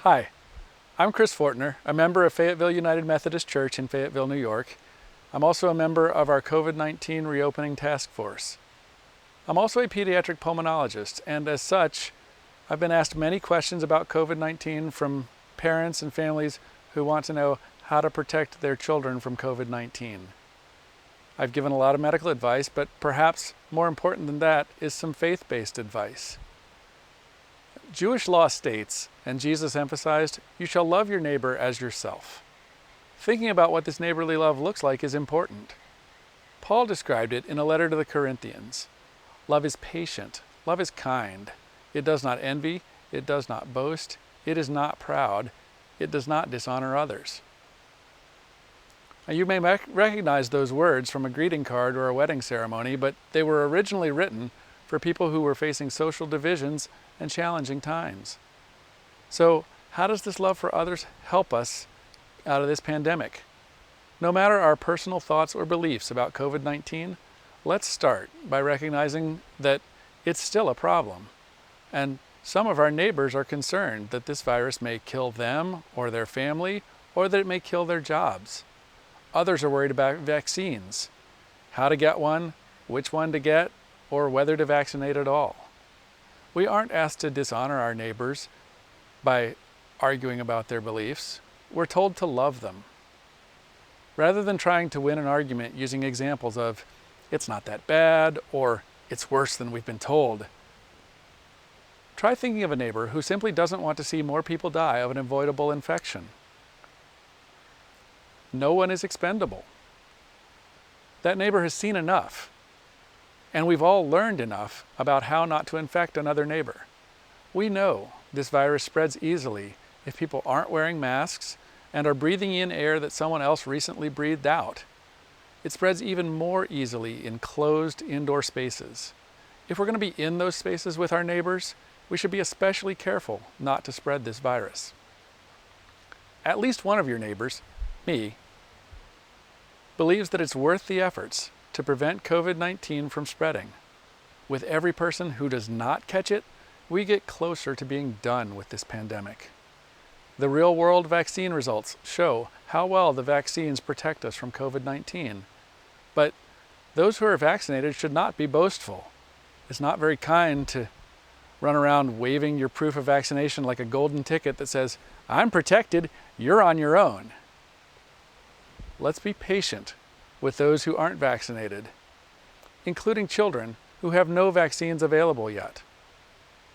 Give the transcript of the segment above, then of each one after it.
Hi, I'm Chris Fortner, a member of Fayetteville United Methodist Church in Fayetteville, New York. I'm also a member of our COVID-19 reopening task force. I'm also a pediatric pulmonologist, and as such, I've been asked many questions about COVID-19 from parents and families who want to know how to protect their children from COVID-19. I've given a lot of medical advice, but perhaps more important than that is some faith-based advice. Jewish law states, and Jesus emphasized, you shall love your neighbor as yourself. Thinking about what this neighborly love looks like is important. Paul described it in a letter to the Corinthians. Love is patient, love is kind. It does not envy, it does not boast, it is not proud, it does not dishonor others. Now, you may recognize those words from a greeting card or a wedding ceremony, but they were originally written for people who were facing social divisions and challenging times. So, how does this love for others help us out of this pandemic? No matter our personal thoughts or beliefs about COVID-19, let's start by recognizing that it's still a problem. And some of our neighbors are concerned that this virus may kill them or their family, or that it may kill their jobs. Others are worried about vaccines, how to get one, which one to get, or whether to vaccinate at all. We aren't asked to dishonor our neighbors by arguing about their beliefs. We're told to love them. Rather than trying to win an argument using examples of, it's not that bad, or it's worse than we've been told, try thinking of a neighbor who simply doesn't want to see more people die of an avoidable infection. No one is expendable. That neighbor has seen enough. And we've all learned enough about how not to infect another neighbor. We know this virus spreads easily if people aren't wearing masks and are breathing in air that someone else recently breathed out. It spreads even more easily in closed indoor spaces. If we're going to be in those spaces with our neighbors, we should be especially careful not to spread this virus. At least one of your neighbors, me, believes that it's worth the efforts to prevent COVID-19 from spreading. With every person who does not catch it, we get closer to being done with this pandemic. The real-world vaccine results show how well the vaccines protect us from COVID-19. But those who are vaccinated should not be boastful. It's not very kind to run around waving your proof of vaccination like a golden ticket that says, I'm protected, you're on your own. Let's be patient with those who aren't vaccinated, including children who have no vaccines available yet.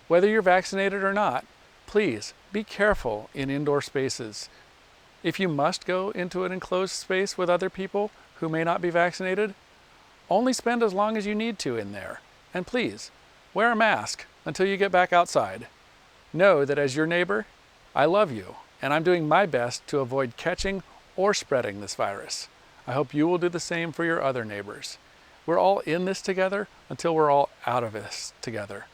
Whether you're vaccinated or not, please be careful in indoor spaces. If you must go into an enclosed space with other people who may not be vaccinated, only spend as long as you need to in there. And please, wear a mask until you get back outside. Know that as your neighbor, I love you, and I'm doing my best to avoid catching or spreading this virus. I hope you will do the same for your other neighbors. We're all in this together until we're all out of this together.